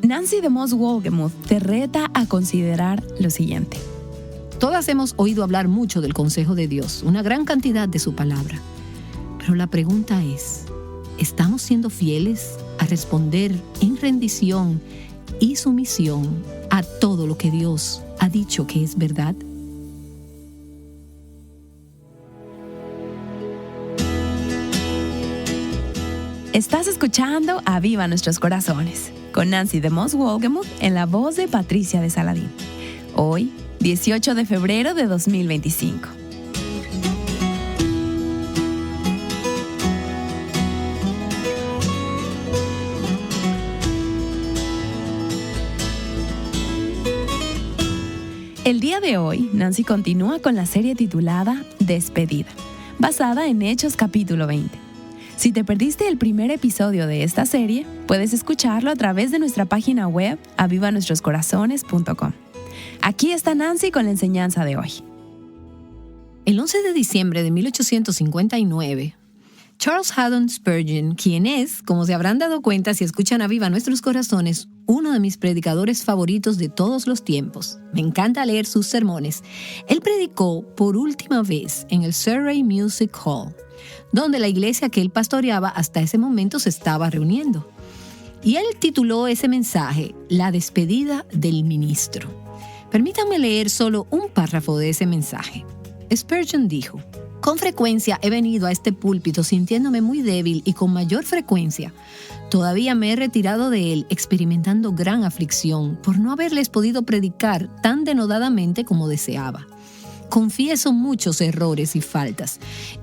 Nancy DeMoss Wolgemuth te reta a considerar lo siguiente. Todas hemos oído hablar mucho del consejo de Dios, una gran cantidad de su palabra. Pero la pregunta es, ¿estamos siendo fieles a responder en rendición y sumisión a todo lo que Dios ha dicho que es verdad? Estás escuchando Aviva Nuestros Corazones, con Nancy DeMoss Wolgemuth en la voz de Patricia de Saladín. Hoy, 18 de febrero de 2025. El día de hoy, Nancy continúa con la serie titulada Despedida, basada en Hechos capítulo 20. Si te perdiste el primer episodio de esta serie, puedes escucharlo a través de nuestra página web avivanuestroscorazones.com. Aquí está Nancy con la enseñanza de hoy. El 11 de diciembre de 1859, Charles Haddon Spurgeon, quien es, como se habrán dado cuenta si escuchan Aviva Nuestros Corazones, uno de mis predicadores favoritos de todos los tiempos. Me encanta leer sus sermones. Él predicó por última vez en el Surrey Music Hall, donde la iglesia que él pastoreaba hasta ese momento se estaba reuniendo. Y él tituló ese mensaje La despedida del ministro. Permítanme leer solo un párrafo de ese mensaje. Spurgeon dijo: con frecuencia he venido a este púlpito sintiéndome muy débil y con mayor frecuencia todavía me he retirado de él experimentando gran aflicción por no haberles podido predicar tan denodadamente como deseaba. Confieso muchos errores y faltas,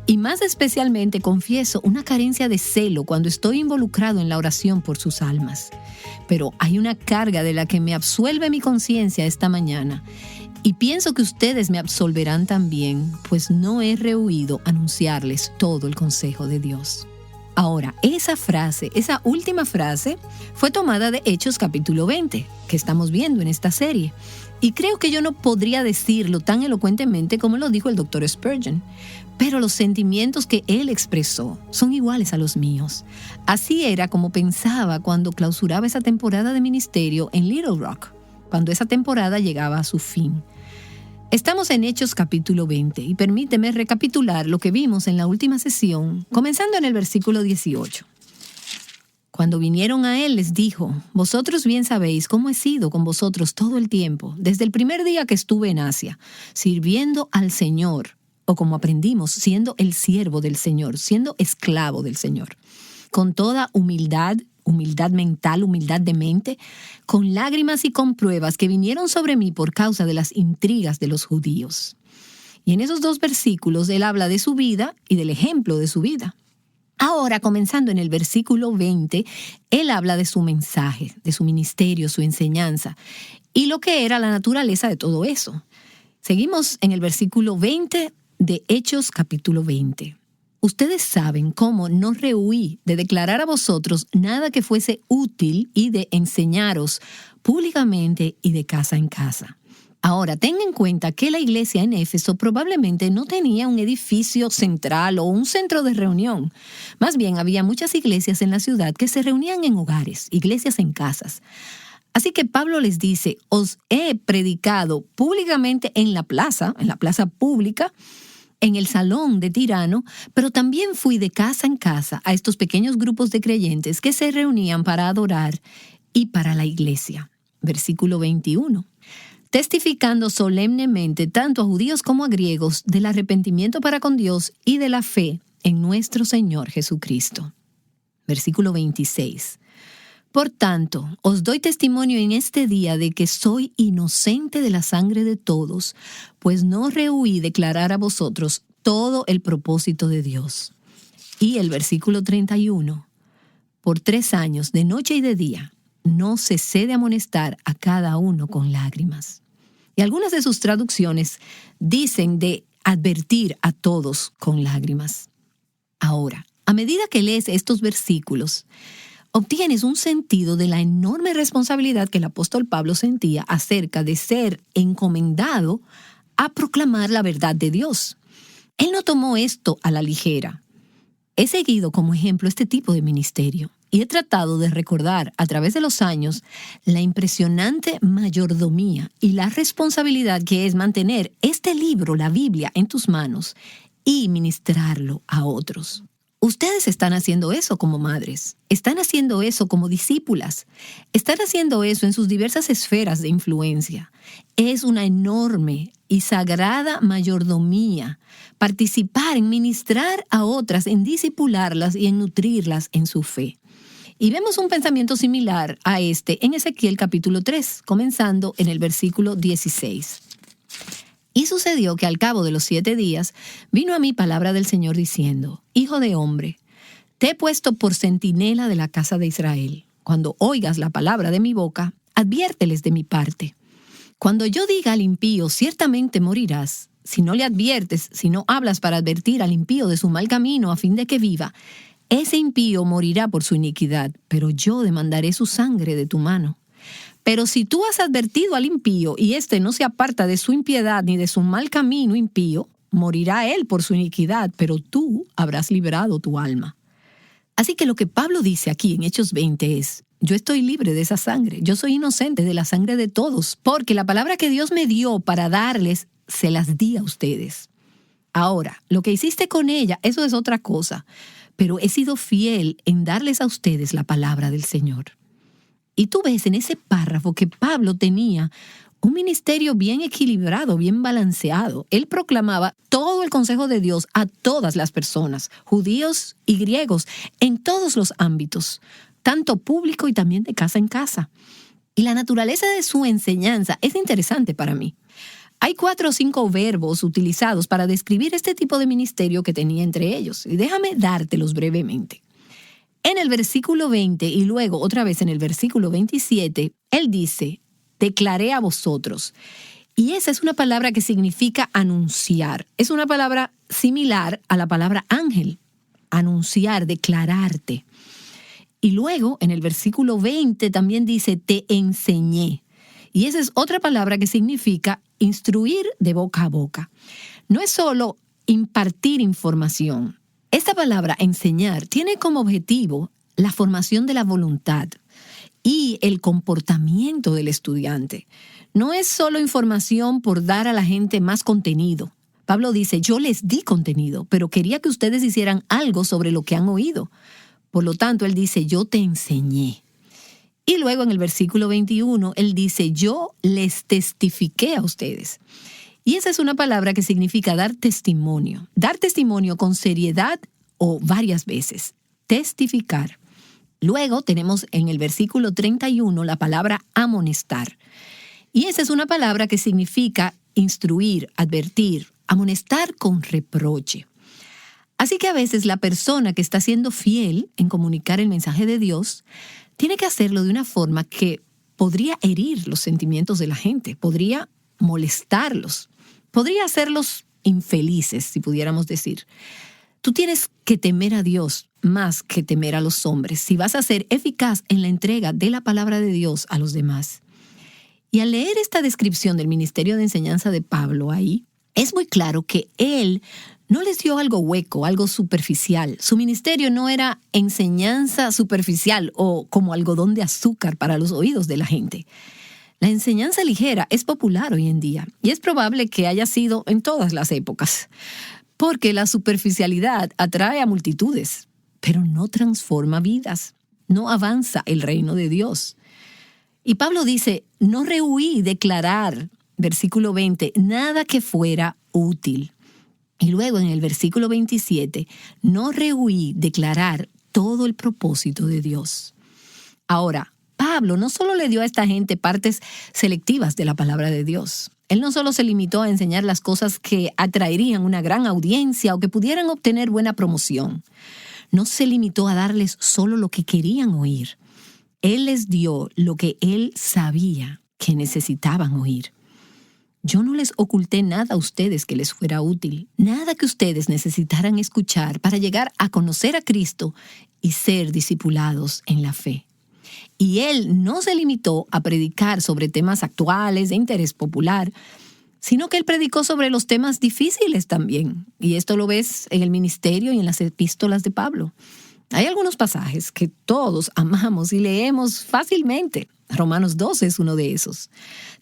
y más especialmente confieso una carencia de celo cuando estoy involucrado en la oración por sus almas. Pero hay una carga de la que me absuelve mi conciencia esta mañana, y pienso que ustedes me absolverán también, pues no he rehuido anunciarles todo el consejo de Dios. Ahora, esa última frase, fue tomada de Hechos capítulo 20, que estamos viendo en esta serie. Y creo que yo no podría decirlo tan elocuentemente como lo dijo el Dr. Spurgeon, pero los sentimientos que él expresó son iguales a los míos. Así era como pensaba cuando clausuraba esa temporada de ministerio en Little Rock, cuando esa temporada llegaba a su fin. Estamos en Hechos capítulo 20 y permíteme recapitular lo que vimos en la última sesión, comenzando en el versículo 18. Cuando vinieron a él, les dijo: vosotros bien sabéis cómo he sido con vosotros todo el tiempo, desde el primer día que estuve en Asia, sirviendo al Señor, o como aprendimos, siendo el siervo del Señor, siendo esclavo del Señor, con toda humildad mental, humildad de mente, con lágrimas y con pruebas que vinieron sobre mí por causa de las intrigas de los judíos. Y en esos dos versículos él habla de su vida y del ejemplo de su vida. Ahora, comenzando en el versículo 20, él habla de su mensaje, de su ministerio, su enseñanza, y lo que era la naturaleza de todo eso. Seguimos en el versículo 20 de Hechos capítulo 20. Ustedes saben cómo no rehuí de declarar a vosotros nada que fuese útil y de enseñaros públicamente y de casa en casa. Ahora, tengan en cuenta que la iglesia en Éfeso probablemente no tenía un edificio central o un centro de reunión. Más bien, había muchas iglesias en la ciudad que se reunían en hogares, iglesias en casas. Así que Pablo les dice: os he predicado públicamente en la plaza pública, en el salón de Tirano, pero también fui de casa en casa a estos pequeños grupos de creyentes que se reunían para adorar y para la iglesia. Versículo 21. Testificando solemnemente tanto a judíos como a griegos del arrepentimiento para con Dios y de la fe en nuestro Señor Jesucristo. Versículo 26. Por tanto, os doy testimonio en este día de que soy inocente de la sangre de todos, pues no rehuí declarar a vosotros todo el propósito de Dios. Y el versículo 31. Por 3 años, de noche y de día, no cesé de amonestar a cada uno con lágrimas. Y algunas de sus traducciones dicen de advertir a todos con lágrimas. Ahora, a medida que lees estos versículos, obtienes un sentido de la enorme responsabilidad que el apóstol Pablo sentía acerca de ser encomendado a proclamar la verdad de Dios. Él no tomó esto a la ligera. He seguido como ejemplo este tipo de ministerio y he tratado de recordar a través de los años la impresionante mayordomía y la responsabilidad que es mantener este libro, la Biblia, en tus manos y ministrarlo a otros. Ustedes están haciendo eso como madres, están haciendo eso como discípulas, están haciendo eso en sus diversas esferas de influencia. Es una enorme y sagrada mayordomía participar en ministrar a otras, en discipularlas y en nutrirlas en su fe. Y vemos un pensamiento similar a este en Ezequiel capítulo 3, comenzando en el versículo 16. Y sucedió que al cabo de los 7 días vino a mí palabra del Señor diciendo: Hijo de hombre, te he puesto por centinela de la casa de Israel. Cuando oigas la palabra de mi boca, adviérteles de mi parte. Cuando yo diga al impío, ciertamente morirás, si no le adviertes, si no hablas para advertir al impío de su mal camino a fin de que viva, ese impío morirá por su iniquidad, pero yo demandaré su sangre de tu mano. Pero si tú has advertido al impío y éste no se aparta de su impiedad ni de su mal camino impío, morirá él por su iniquidad, pero tú habrás librado tu alma. Así que lo que Pablo dice aquí en Hechos 20 es: yo estoy libre de esa sangre, yo soy inocente de la sangre de todos, porque la palabra que Dios me dio para darles, se las di a ustedes. Ahora, lo que hiciste con ella, eso es otra cosa, pero he sido fiel en darles a ustedes la palabra del Señor. Y tú ves en ese párrafo que Pablo tenía un ministerio bien equilibrado, bien balanceado. Él proclamaba todo el consejo de Dios a todas las personas, judíos y griegos, en todos los ámbitos, tanto público y también de casa en casa. Y la naturaleza de su enseñanza es interesante para mí. Hay 4 o 5 verbos utilizados para describir este tipo de ministerio que tenía entre ellos, y déjame dártelos brevemente. En el versículo 20 y luego otra vez en el versículo 27, él dice: declaré a vosotros. Y esa es una palabra que significa anunciar. Es una palabra similar a la palabra ángel. Anunciar, declararte. Y luego en el versículo 20 también dice: te enseñé. Y esa es otra palabra que significa instruir de boca a boca. No es solo impartir información. Esta palabra enseñar tiene como objetivo la formación de la voluntad y el comportamiento del estudiante. No es solo información por dar a la gente más contenido. Pablo dice: yo les di contenido, pero quería que ustedes hicieran algo sobre lo que han oído. Por lo tanto, él dice: yo te enseñé. Y luego en el versículo 21, él dice: yo les testifiqué a ustedes. Y esa es una palabra que significa dar testimonio con seriedad o varias veces, testificar. Luego tenemos en el versículo 31 la palabra amonestar. Y esa es una palabra que significa instruir, advertir, amonestar con reproche. Así que a veces la persona que está siendo fiel en comunicar el mensaje de Dios tiene que hacerlo de una forma que podría herir los sentimientos de la gente, podría molestarlos, podría hacerlos infelices, si pudiéramos decir. Tú tienes que temer a Dios más que temer a los hombres si vas a ser eficaz en la entrega de la palabra de Dios a los demás. Y al leer esta descripción del ministerio de enseñanza de Pablo ahí, es muy claro que él no les dio algo hueco, algo superficial. Su ministerio no era enseñanza superficial o como algodón de azúcar para los oídos de la gente. La enseñanza ligera es popular hoy en día y es probable que haya sido en todas las épocas, porque la superficialidad atrae a multitudes, pero no transforma vidas, no avanza el reino de Dios. Y Pablo dice: no rehuí declarar, versículo 20, nada que fuera útil. Y luego en el versículo 27, no rehuí declarar todo el propósito de Dios. Ahora, Pablo no solo le dio a esta gente partes selectivas de la palabra de Dios. Él no solo se limitó a enseñar las cosas que atraerían una gran audiencia o que pudieran obtener buena promoción. No se limitó a darles solo lo que querían oír. Él les dio lo que él sabía que necesitaban oír. Yo no les oculté nada a ustedes que les fuera útil, nada que ustedes necesitaran escuchar para llegar a conocer a Cristo y ser discipulados en la fe. Y él no se limitó a predicar sobre temas actuales de interés popular, sino que él predicó sobre los temas difíciles también. Y esto lo ves en el ministerio y en las epístolas de Pablo. Hay algunos pasajes que todos amamos y leemos fácilmente. Romanos 12 es uno de esos.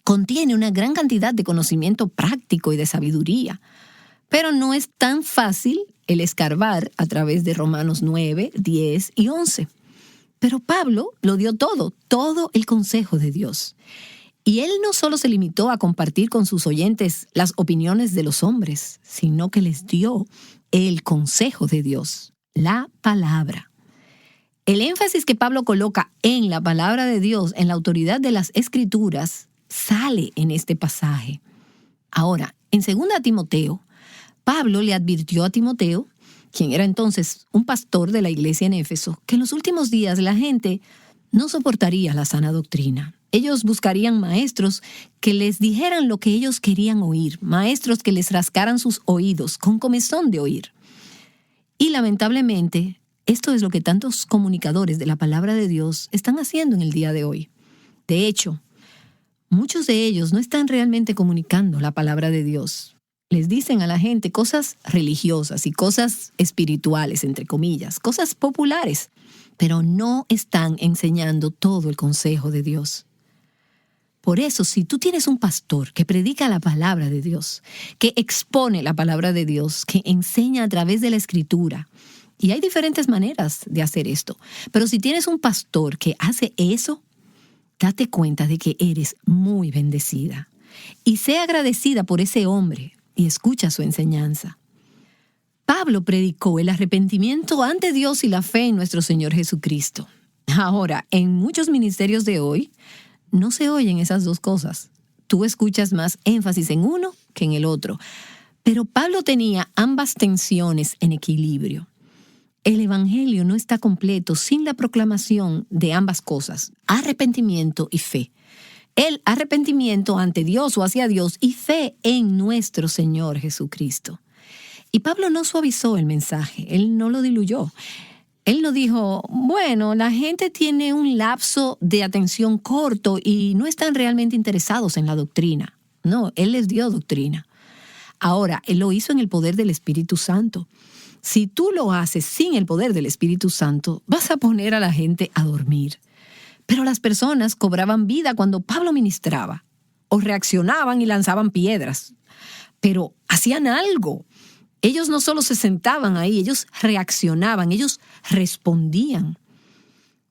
Contiene una gran cantidad de conocimiento práctico y de sabiduría, pero no es tan fácil el escarbar a través de Romanos 9, 10 y 11. Pero Pablo lo dio todo el consejo de Dios. Y él no solo se limitó a compartir con sus oyentes las opiniones de los hombres, sino que les dio el consejo de Dios, la palabra. El énfasis que Pablo coloca en la palabra de Dios, en la autoridad de las Escrituras, sale en este pasaje. Ahora, en 2 Timoteo, Pablo le advirtió a Timoteo, quien era entonces un pastor de la iglesia en Éfeso, que en los últimos días la gente no soportaría la sana doctrina. Ellos buscarían maestros que les dijeran lo que ellos querían oír, maestros que les rascaran sus oídos con comezón de oír. Y lamentablemente, esto es lo que tantos comunicadores de la palabra de Dios están haciendo en el día de hoy. De hecho, muchos de ellos no están realmente comunicando la palabra de Dios. Les dicen a la gente cosas religiosas y cosas espirituales, entre comillas, cosas populares, pero no están enseñando todo el consejo de Dios. Por eso, si tú tienes un pastor que predica la palabra de Dios, que expone la palabra de Dios, que enseña a través de la Escritura, y hay diferentes maneras de hacer esto, pero si tienes un pastor que hace eso, date cuenta de que eres muy bendecida. Y sé agradecida por ese hombre y escucha su enseñanza. Pablo predicó el arrepentimiento ante Dios y la fe en nuestro Señor Jesucristo. Ahora, en muchos ministerios de hoy, no se oyen esas dos cosas. Tú escuchas más énfasis en uno que en el otro. Pero Pablo tenía ambas tensiones en equilibrio. El evangelio no está completo sin la proclamación de ambas cosas, arrepentimiento y fe. El arrepentimiento ante Dios o hacia Dios y fe en nuestro Señor Jesucristo. Y Pablo no suavizó el mensaje, él no lo diluyó. Él no dijo, bueno, la gente tiene un lapso de atención corto y no están realmente interesados en la doctrina. No, él les dio doctrina. Ahora, él lo hizo en el poder del Espíritu Santo. Si tú lo haces sin el poder del Espíritu Santo, vas a poner a la gente a dormir. Pero las personas cobraban vida cuando Pablo ministraba, o reaccionaban y lanzaban piedras, pero hacían algo. Ellos no solo se sentaban ahí, ellos reaccionaban, ellos respondían.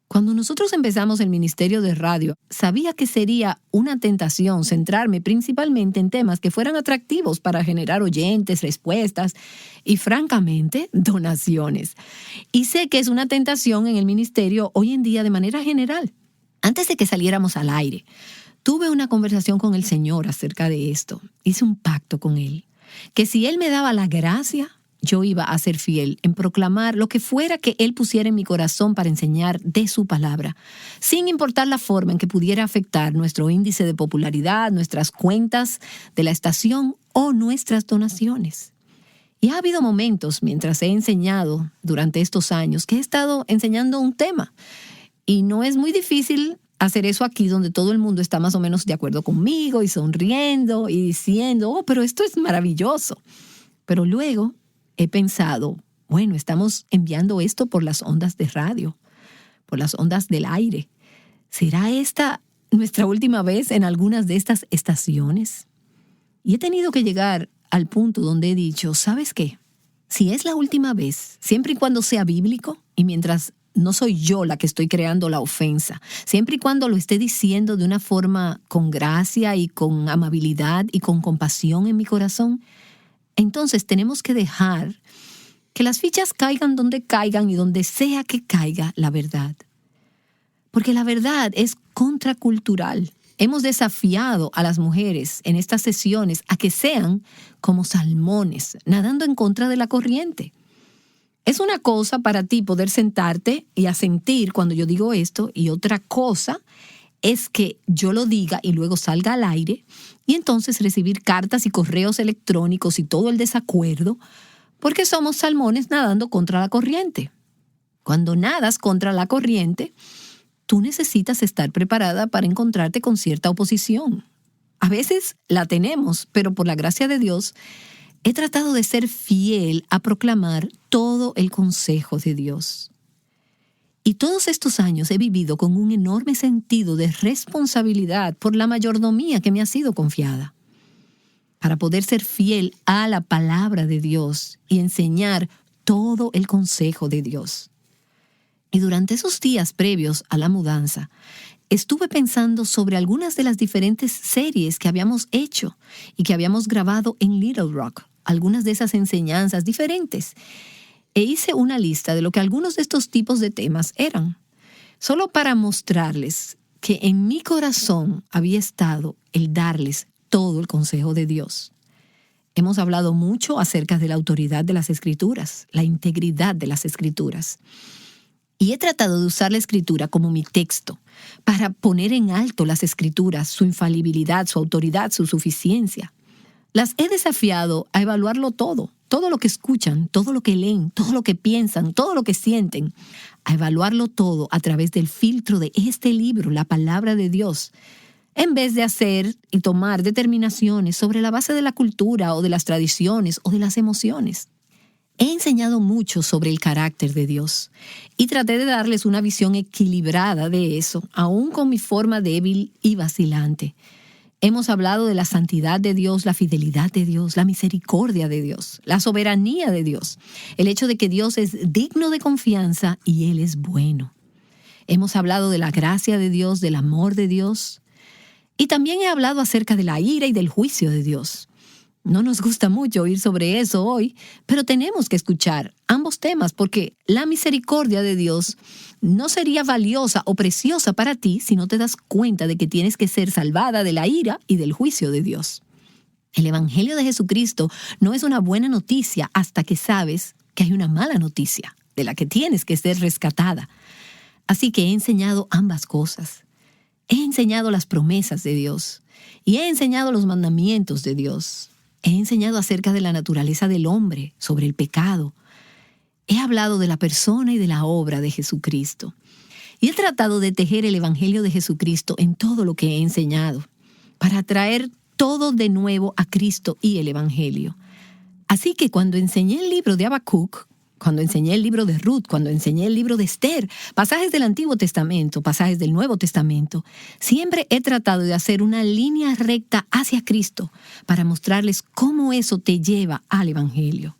Cuando nosotros empezamos el ministerio de radio, sabía que sería una tentación centrarme principalmente en temas que fueran atractivos para generar oyentes, respuestas y, francamente, donaciones. Y sé que es una tentación en el ministerio hoy en día de manera general. Antes de que saliéramos al aire, tuve una conversación con el Señor acerca de esto. Hice un pacto con Él, que si Él me daba la gracia, yo iba a ser fiel en proclamar lo que fuera que Él pusiera en mi corazón para enseñar de su palabra, sin importar la forma en que pudiera afectar nuestro índice de popularidad, nuestras cuentas de la estación o nuestras donaciones. Y ha habido momentos mientras he enseñado durante estos años que he estado enseñando un tema. Y no es muy difícil hacer eso aquí donde todo el mundo está más o menos de acuerdo conmigo y sonriendo y diciendo, oh, pero esto es maravilloso. Pero luego he pensado, bueno, estamos enviando esto por las ondas de radio, por las ondas del aire. ¿Será esta nuestra última vez en algunas de estas estaciones? Y he tenido que llegar al punto donde he dicho, ¿sabes qué? Si es la última vez, siempre y cuando sea bíblico y mientras no soy yo la que estoy creando la ofensa, siempre y cuando lo esté diciendo de una forma con gracia y con amabilidad y con compasión en mi corazón, entonces tenemos que dejar que las fichas caigan donde caigan y donde sea que caiga la verdad. Porque la verdad es contracultural. Hemos desafiado a las mujeres en estas sesiones a que sean como salmones, nadando en contra de la corriente. Es una cosa para ti poder sentarte y asentir cuando yo digo esto, y otra cosa es que yo lo diga y luego salga al aire y entonces recibir cartas y correos electrónicos y todo el desacuerdo porque somos salmones nadando contra la corriente. Cuando nadas contra la corriente, tú necesitas estar preparada para encontrarte con cierta oposición. A veces la tenemos, pero por la gracia de Dios, he tratado de ser fiel a proclamar todo el consejo de Dios. Y todos estos años he vivido con un enorme sentido de responsabilidad por la mayordomía que me ha sido confiada, para poder ser fiel a la palabra de Dios y enseñar todo el consejo de Dios. Y durante esos días previos a la mudanza, estuve pensando sobre algunas de las diferentes series que habíamos hecho y que habíamos grabado en Little Rock, algunas de esas enseñanzas diferentes. E hice una lista de lo que algunos de estos tipos de temas eran, solo para mostrarles que en mi corazón había estado el darles todo el consejo de Dios. Hemos hablado mucho acerca de la autoridad de las Escrituras, la integridad de las Escrituras. Y he tratado de usar la Escritura como mi texto para poner en alto las Escrituras, su infalibilidad, su autoridad, su suficiencia. Las he desafiado a evaluarlo todo lo que escuchan, todo lo que leen, todo lo que piensan, todo lo que sienten, a evaluarlo todo a través del filtro de este libro, la palabra de Dios, en vez de hacer y tomar determinaciones sobre la base de la cultura o de las tradiciones o de las emociones. He enseñado mucho sobre el carácter de Dios y traté de darles una visión equilibrada de eso, aún con mi forma débil y vacilante. Hemos hablado de la santidad de Dios, la fidelidad de Dios, la misericordia de Dios, la soberanía de Dios, el hecho de que Dios es digno de confianza y Él es bueno. Hemos hablado de la gracia de Dios, del amor de Dios, y también he hablado acerca de la ira y del juicio de Dios. No nos gusta mucho oír sobre eso hoy, pero tenemos que escuchar ambos temas porque la misericordia de Dios no sería valiosa o preciosa para ti si no te das cuenta de que tienes que ser salvada de la ira y del juicio de Dios. El Evangelio de Jesucristo no es una buena noticia hasta que sabes que hay una mala noticia de la que tienes que ser rescatada. Así que he enseñado ambas cosas. He enseñado las promesas de Dios y he enseñado los mandamientos de Dios. He enseñado acerca de la naturaleza del hombre, sobre el pecado. He hablado de la persona y de la obra de Jesucristo. Y he tratado de tejer el Evangelio de Jesucristo en todo lo que he enseñado, para traer todo de nuevo a Cristo y el Evangelio. Así que cuando enseñé el libro de Habacuc, cuando enseñé el libro de Ruth, cuando enseñé el libro de Esther, pasajes del Antiguo Testamento, pasajes del Nuevo Testamento, siempre he tratado de hacer una línea recta hacia Cristo para mostrarles cómo eso te lleva al Evangelio.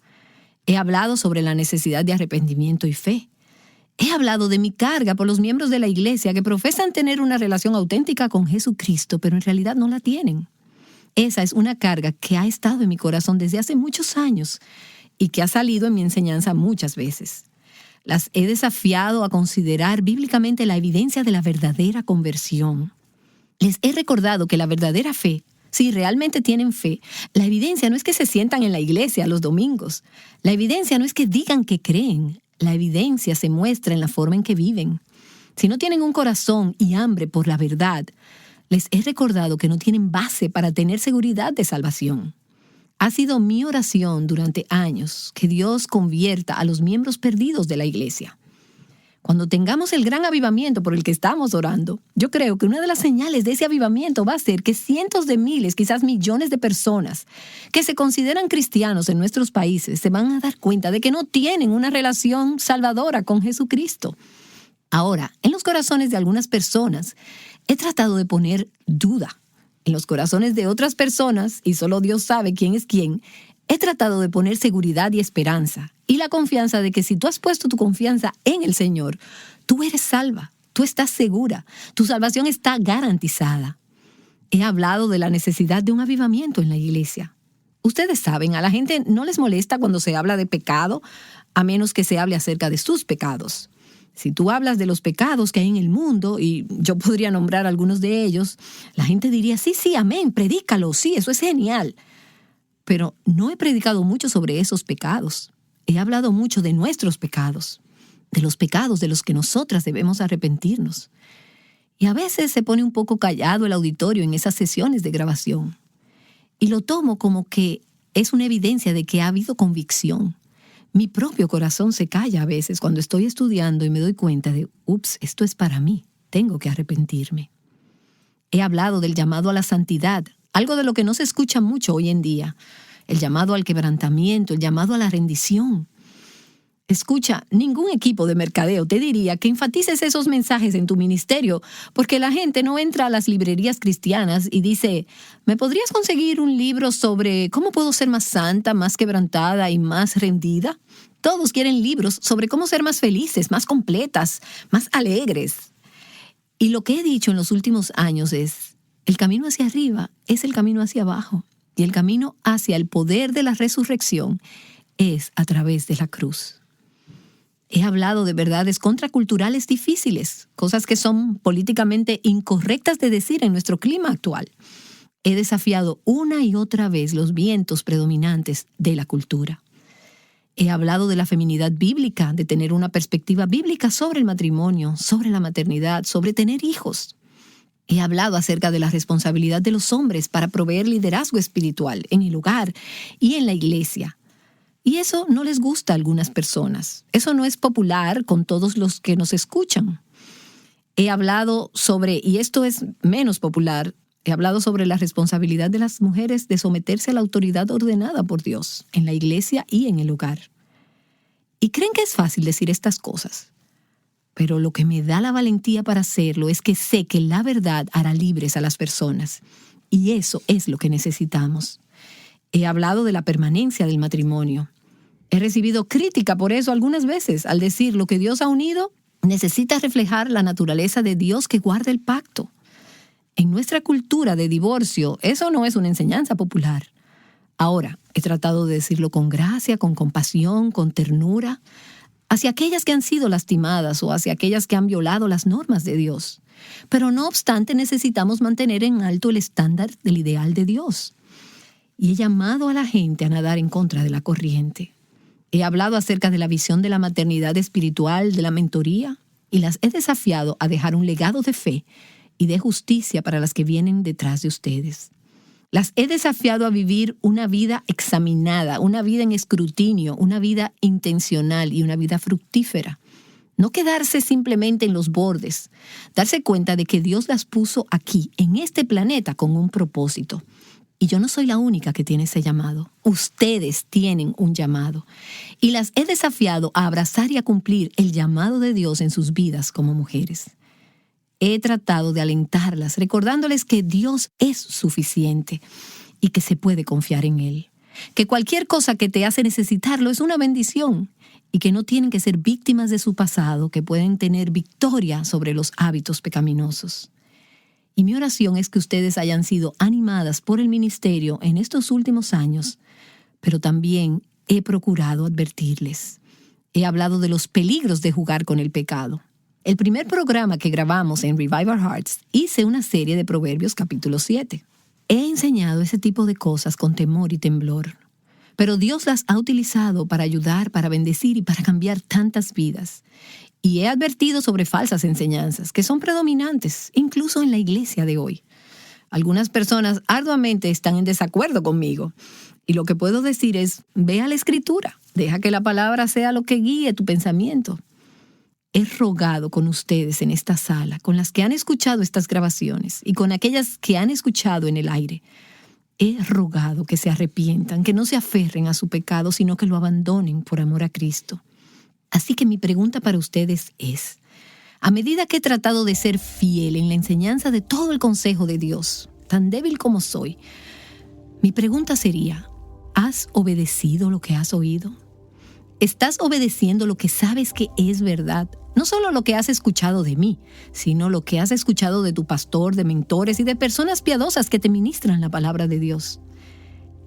He hablado sobre la necesidad de arrepentimiento y fe. He hablado de mi carga por los miembros de la iglesia que profesan tener una relación auténtica con Jesucristo, pero en realidad no la tienen. Esa es una carga que ha estado en mi corazón desde hace muchos años y que ha salido en mi enseñanza muchas veces. Las he desafiado a considerar bíblicamente la evidencia de la verdadera conversión. Les he recordado que la verdadera fe, si realmente tienen fe, la evidencia no es que se sientan en la iglesia los domingos. La evidencia no es que digan que creen. La evidencia se muestra en la forma en que viven. Si no tienen un corazón y hambre por la verdad, les he recordado que no tienen base para tener seguridad de salvación. Ha sido mi oración durante años que Dios convierta a los miembros perdidos de la iglesia. Cuando tengamos el gran avivamiento por el que estamos orando, yo creo que una de las señales de ese avivamiento va a ser que cientos de miles, quizás millones de personas que se consideran cristianos en nuestros países se van a dar cuenta de que no tienen una relación salvadora con Jesucristo. Ahora, en los corazones de algunas personas, he tratado de poner duda. En los corazones de otras personas, y solo Dios sabe quién es quién, he tratado de poner seguridad y esperanza y la confianza de que si tú has puesto tu confianza en el Señor, tú eres salva, tú estás segura, tu salvación está garantizada. He hablado de la necesidad de un avivamiento en la iglesia. Ustedes saben, a la gente no les molesta cuando se habla de pecado, a menos que se hable acerca de sus pecados. Si tú hablas de los pecados que hay en el mundo, y yo podría nombrar algunos de ellos, la gente diría, sí, amén, predícalo, sí, eso es genial. Pero no he predicado mucho sobre esos pecados. He hablado mucho de nuestros pecados, de los pecados de los que nosotras debemos arrepentirnos. Y a veces se pone un poco callado el auditorio en esas sesiones de grabación. Y lo tomo como que es una evidencia de que ha habido convicción. Mi propio corazón se calla a veces cuando estoy estudiando y me doy cuenta de, esto es para mí, tengo que arrepentirme. He hablado del llamado a la santidad, algo de lo que no se escucha mucho hoy en día, el llamado al quebrantamiento, el llamado a la rendición. Escucha, ningún equipo de mercadeo te diría que enfatices esos mensajes en tu ministerio, porque la gente no entra a las librerías cristianas y dice, ¿me podrías conseguir un libro sobre cómo puedo ser más santa, más quebrantada y más rendida? Todos quieren libros sobre cómo ser más felices, más completas, más alegres. Y lo que he dicho en los últimos años es, el camino hacia arriba es el camino hacia abajo, y el camino hacia el poder de la resurrección es a través de la cruz. He hablado de verdades contraculturales difíciles, cosas que son políticamente incorrectas de decir en nuestro clima actual. He desafiado una y otra vez los vientos predominantes de la cultura. He hablado de la feminidad bíblica, de tener una perspectiva bíblica sobre el matrimonio, sobre la maternidad, sobre tener hijos. He hablado acerca de la responsabilidad de los hombres para proveer liderazgo espiritual en el hogar y en la iglesia. Y eso no les gusta a algunas personas. Eso no es popular con todos los que nos escuchan. He hablado sobre, y esto es menos popular, he hablado sobre la responsabilidad de las mujeres de someterse a la autoridad ordenada por Dios en la iglesia y en el hogar. Y creen que es fácil decir estas cosas. Pero lo que me da la valentía para hacerlo es que sé que la verdad hará libres a las personas. Y eso es lo que necesitamos. He hablado de la permanencia del matrimonio. He recibido crítica por eso algunas veces, al decir lo que Dios ha unido necesita reflejar la naturaleza de Dios que guarda el pacto. En nuestra cultura de divorcio, eso no es una enseñanza popular. Ahora, he tratado de decirlo con gracia, con compasión, con ternura, hacia aquellas que han sido lastimadas o hacia aquellas que han violado las normas de Dios. Pero no obstante, necesitamos mantener en alto el estándar del ideal de Dios. Y he llamado a la gente a nadar en contra de la corriente. He hablado acerca de la visión de la maternidad espiritual, de la mentoría, y las he desafiado a dejar un legado de fe y de justicia para las que vienen detrás de ustedes. Las he desafiado a vivir una vida examinada, una vida en escrutinio, una vida intencional y una vida fructífera. No quedarse simplemente en los bordes, darse cuenta de que Dios las puso aquí, en este planeta, con un propósito. Y yo no soy la única que tiene ese llamado. Ustedes tienen un llamado. Y las he desafiado a abrazar y a cumplir el llamado de Dios en sus vidas como mujeres. He tratado de alentarlas, recordándoles que Dios es suficiente y que se puede confiar en Él. Que cualquier cosa que te hace necesitarlo es una bendición y que no tienen que ser víctimas de su pasado, que pueden tener victoria sobre los hábitos pecaminosos. Y mi oración es que ustedes hayan sido animadas por el ministerio en estos últimos años, pero también he procurado advertirles. He hablado de los peligros de jugar con el pecado. El primer programa que grabamos en Revive Our Hearts hice una serie de Proverbios capítulo 7. He enseñado ese tipo de cosas con temor y temblor, pero Dios las ha utilizado para ayudar, para bendecir y para cambiar tantas vidas. Y he advertido sobre falsas enseñanzas que son predominantes, incluso en la iglesia de hoy. Algunas personas arduamente están en desacuerdo conmigo. Y lo que puedo decir es, ve a la Escritura, deja que la palabra sea lo que guíe tu pensamiento. He rogado con ustedes en esta sala, con las que han escuchado estas grabaciones y con aquellas que han escuchado en el aire. He rogado que se arrepientan, que no se aferren a su pecado, sino que lo abandonen por amor a Cristo. Así que mi pregunta para ustedes es, a medida que he tratado de ser fiel en la enseñanza de todo el consejo de Dios, tan débil como soy, mi pregunta sería, ¿has obedecido lo que has oído? ¿Estás obedeciendo lo que sabes que es verdad? No solo lo que has escuchado de mí, sino lo que has escuchado de tu pastor, de mentores y de personas piadosas que te ministran la palabra de Dios.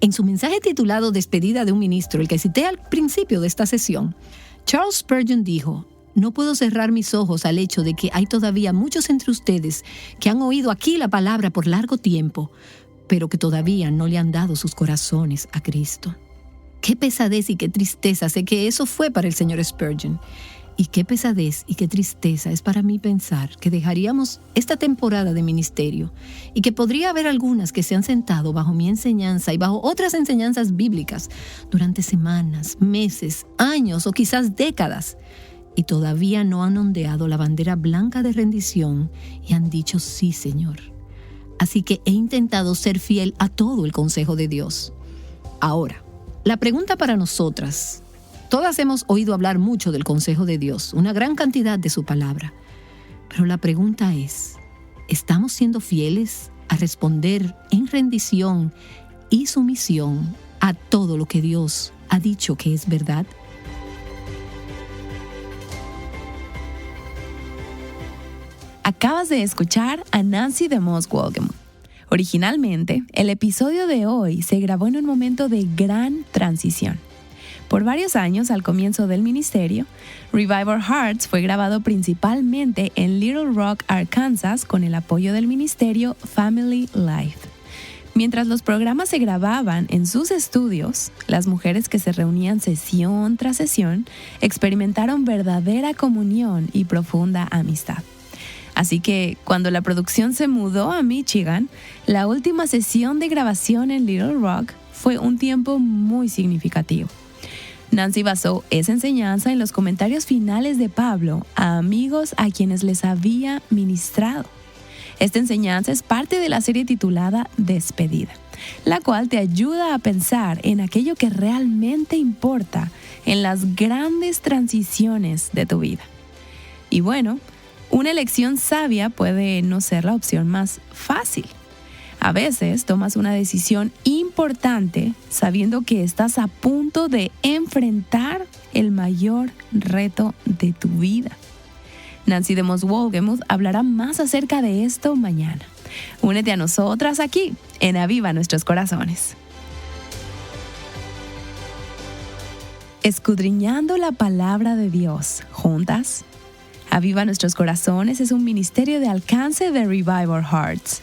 En su mensaje titulado Despedida de un ministro, el que cité al principio de esta sesión, Charles Spurgeon dijo, no puedo cerrar mis ojos al hecho de que hay todavía muchos entre ustedes que han oído aquí la palabra por largo tiempo, pero que todavía no le han dado sus corazones a Cristo. Qué pesadez y qué tristeza, sé que eso fue para el señor Spurgeon. Y qué pesadez y qué tristeza es para mí pensar que dejaríamos esta temporada de ministerio y que podría haber algunas que se han sentado bajo mi enseñanza y bajo otras enseñanzas bíblicas durante semanas, meses, años o quizás décadas y todavía no han ondeado la bandera blanca de rendición y han dicho sí, Señor. Así que he intentado ser fiel a todo el consejo de Dios. Ahora, la pregunta para nosotras Todas hemos oído hablar mucho del consejo de Dios, una gran cantidad de su palabra. Pero la pregunta es, ¿estamos siendo fieles a responder en rendición y sumisión a todo lo que Dios ha dicho que es verdad? Acabas de escuchar a Nancy DeMoss Wolgemuth. Originalmente, el episodio de hoy se grabó en un momento de gran transición. Por varios años, al comienzo del ministerio, Revival Hearts fue grabado principalmente en Little Rock, Arkansas, con el apoyo del ministerio Family Life. Mientras los programas se grababan en sus estudios, las mujeres que se reunían sesión tras sesión experimentaron verdadera comunión y profunda amistad. Así que, cuando la producción se mudó a Michigan, la última sesión de grabación en Little Rock fue un tiempo muy significativo. Nancy basó esa enseñanza en los comentarios finales de Pablo a amigos a quienes les había ministrado. Esta enseñanza es parte de la serie titulada Despedida, la cual te ayuda a pensar en aquello que realmente importa en las grandes transiciones de tu vida. Y bueno, una elección sabia puede no ser la opción más fácil. A veces tomas una decisión importante sabiendo que estás a punto de enfrentar el mayor reto de tu vida. Nancy DeMoss Wolgemuth hablará más acerca de esto mañana. Únete a nosotras aquí en Aviva Nuestros Corazones. Escudriñando la palabra de Dios, juntas. Aviva Nuestros Corazones es un ministerio de alcance de Revival Hearts.